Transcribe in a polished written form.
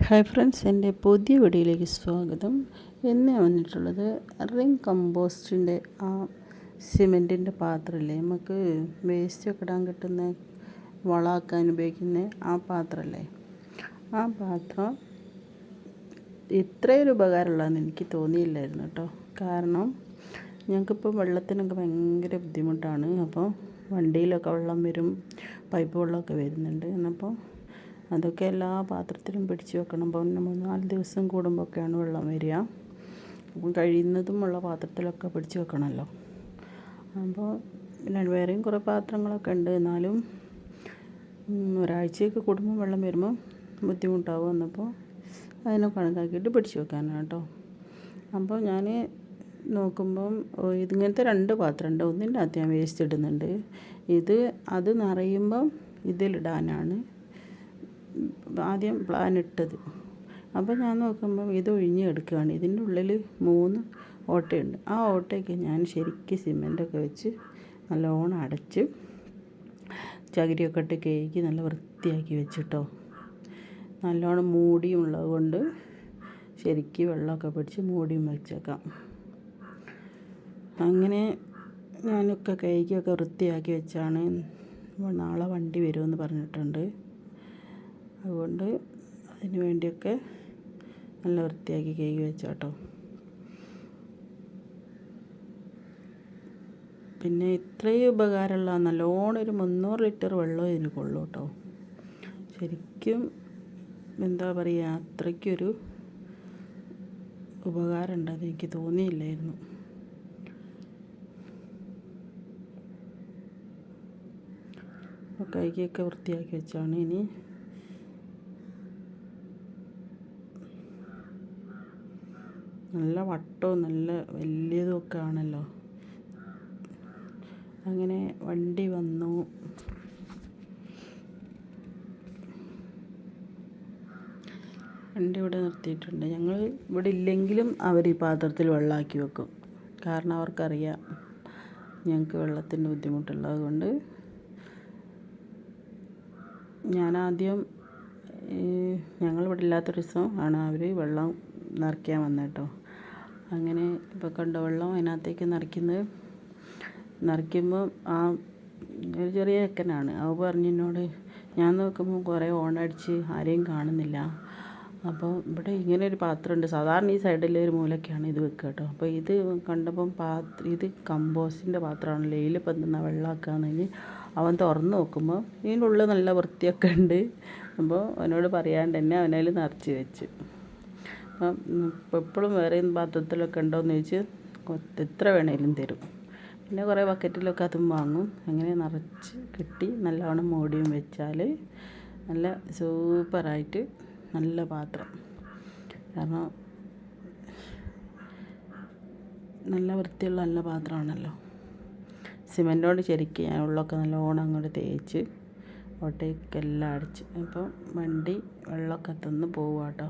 Hi friends, എൻ്റെ പുതിയ വീഡിയോയിലേക്ക് സ്വാഗതം. ഇന്ന് വന്നിട്ടുള്ളത് റിംഗ് കമ്പോസ്റ്റിൻ്റെ ആ സിമെൻറ്റിൻ്റെ പാത്രമില്ലേ, നമുക്ക് വേസ്റ്റൊക്കെ ഇടാൻ കിട്ടുന്ന വളമാക്കാൻ ഉപയോഗിക്കുന്ന ആ പാത്രമല്ലേ, ആ പാത്രം ഇത്രയൊരു ഉപകാരമുള്ളതെന്ന് എനിക്ക് തോന്നിയില്ലായിരുന്നു കേട്ടോ. കാരണം ഞങ്ങൾക്കിപ്പോൾ വെള്ളത്തിനൊക്കെ ഭയങ്കര ബുദ്ധിമുട്ടാണ്. അപ്പോൾ വണ്ടിയിലൊക്കെ വെള്ളം വരും, പൈപ്പ് വെള്ളമൊക്കെ വരുന്നുണ്ട്. എന്നപ്പോൾ അതൊക്കെ എല്ലാ പാത്രത്തിലും പിടിച്ച് വെക്കണം. അപ്പോൾ 3-4 ദിവസം കൂടുമ്പോഴൊക്കെയാണ് വെള്ളം വരിക. അപ്പം കഴിയുന്നതും ഉള്ള പാത്രത്തിലൊക്കെ പിടിച്ച് വെക്കണമല്ലോ. അപ്പോൾ വേറെയും കുറേ പാത്രങ്ങളൊക്കെ ഉണ്ട്. എന്നാലും ഒരാഴ്ചയൊക്കെ കൂടുമ്പോൾ വെള്ളം വരുമ്പോൾ ബുദ്ധിമുട്ടാവും. എന്നപ്പോൾ അതിനെ കണക്കാക്കിയിട്ട് പിടിച്ച് വെക്കാനാണ് കേട്ടോ. അപ്പോൾ ഞാൻ നോക്കുമ്പം ഇതിങ്ങനത്തെ 2 പാത്രമുണ്ട്. ഒന്നിൻ്റെ അകത്ത് ഞാൻ വേസ്റ്റ് ഇടുന്നുണ്ട്. അത് നിറയുമ്പം ഇതിലിടാനാണ് ആദ്യം പ്ലാൻ ഇട്ടത്. അപ്പോൾ ഞാൻ നോക്കുമ്പോൾ ഇത് ഒഴിഞ്ഞ് കിടക്കുകയാണ്. ഇതിൻ്റെ ഉള്ളിൽ 3 ഓട്ടയുണ്ട്. ആ ഓട്ടയ്ക്ക് ഞാൻ ശരിക്കും സിമെൻറ്റൊക്കെ വെച്ച് നല്ലോണം അടച്ച് ചകിരിയൊക്കെ ഇട്ട് കേക്ക് നല്ല വൃത്തിയാക്കി വെച്ചിട്ടോ. നല്ലോണം മൂടിയും ഉള്ളത് കൊണ്ട് ശരിക്കും വെള്ളമൊക്കെ പിടിച്ച് മൂടിയും വെച്ചേക്കാം. അങ്ങനെ ഞാനൊക്കെ കേക്കൊക്കെ വൃത്തിയാക്കി വെച്ചാണ്. നാളെ വണ്ടി വരുമെന്ന് പറഞ്ഞിട്ടുണ്ട്. അതുകൊണ്ട് അതിന് വേണ്ടിയൊക്കെ നല്ല വൃത്തിയാക്കി കേക്ക് വെച്ചാട്ടോ. പിന്നെ ഇത്രയും ഉപകാരമുള്ള നല്ലോണം ഒരു 300 ലിറ്റർ വെള്ളം ഇതിന് കൊള്ളൂ കേട്ടോ. ശരിക്കും എന്താ പറയുക, അത്രയ്ക്കൊരു ഉപകാരം ഉണ്ടെന്ന് എനിക്ക് തോന്നിയില്ലായിരുന്നു. കൈക്കൊക്കെ വൃത്തിയാക്കി വെച്ചാണ്. ഇനി നല്ല വട്ടവും നല്ല വലിയതും ഒക്കെ ആണല്ലോ. അങ്ങനെ വണ്ടി വന്നു. വണ്ടി ഇവിടെ നിർത്തിയിട്ടുണ്ട്. ഞങ്ങൾ ഇവിടെ ഇല്ലെങ്കിലും അവർ ഈ പാത്രത്തിൽ വെള്ളമാക്കി വെക്കും. കാരണം അവർക്കറിയാം ഞങ്ങൾക്ക് വെള്ളത്തിൻ്റെ ബുദ്ധിമുട്ടുള്ളത് കൊണ്ട്. ഞാനാദ്യം ഞങ്ങളിവിടെ ഇല്ലാത്തൊരു ദിവസം ആണ് അവർ വെള്ളം നിറയ്ക്കാൻ വന്നത് കേട്ടോ. അങ്ങനെ ഇപ്പോൾ കണ്ട വെള്ളം അതിനകത്തേക്ക് നിറയ്ക്കുമ്പോൾ ആ ഒരു ചെറിയ ചെക്കനാണ്. അവ പറഞ്ഞു എന്നോട്, ഞാൻ നോക്കുമ്പോൾ കുറേ ഓണടിച്ച് ആരെയും കാണുന്നില്ല. അപ്പോൾ ഇവിടെ ഇങ്ങനെ ഒരു പാത്രമുണ്ട്. സാധാരണ ഈ സൈഡിലെ ഒരു മൂലയ്ക്കാണ് ഇത് വെക്കുക കേട്ടോ. അപ്പോൾ ഇത് കണ്ടപ്പം ഇത് കമ്പോസ്റ്റിൻ്റെ പാത്രമാണല്ലോ, ഇതിലിപ്പോൾ എന്തെന്നാ വെള്ളമാക്കുകയെന്ന് അവൻ തുറന്ന് നോക്കുമ്പോൾ ഇതിൻ്റെ ഉള്ളിൽ നല്ല വൃത്തിയൊക്കെ ഉണ്ട്. അപ്പോൾ അവനോട് പറയാണ്ട് തന്നെ അവനതിൽ നിറച്ച് വെച്ച്. അപ്പം എപ്പോഴും വേറെ പാത്രത്തിലൊക്കെ ഉണ്ടോയെന്ന് ചോദിച്ച് എത്ര വേണേലും തരും. പിന്നെ കുറേ ബക്കറ്റിലൊക്കെ അതും വാങ്ങും. അങ്ങനെ നിറച്ച് കിട്ടി നല്ലവണ്ണം മൂടിയും വെച്ചാൽ നല്ല സൂപ്പറായിട്ട് നല്ല പാത്രം. കാരണം നല്ല വൃത്തിയുള്ള നല്ല പാത്രമാണല്ലോ. സിമെൻറ്റോട് ശരിക്കും ഞാൻ ഉള്ളൊക്കെ നല്ലോണം അങ്ങോട്ട് തേച്ച് ഓട്ടയ്ക്കെല്ലാം അടിച്ച്. അപ്പോൾ വണ്ടി വെള്ളമൊക്കെ തന്ന് പോവുക കേട്ടോ.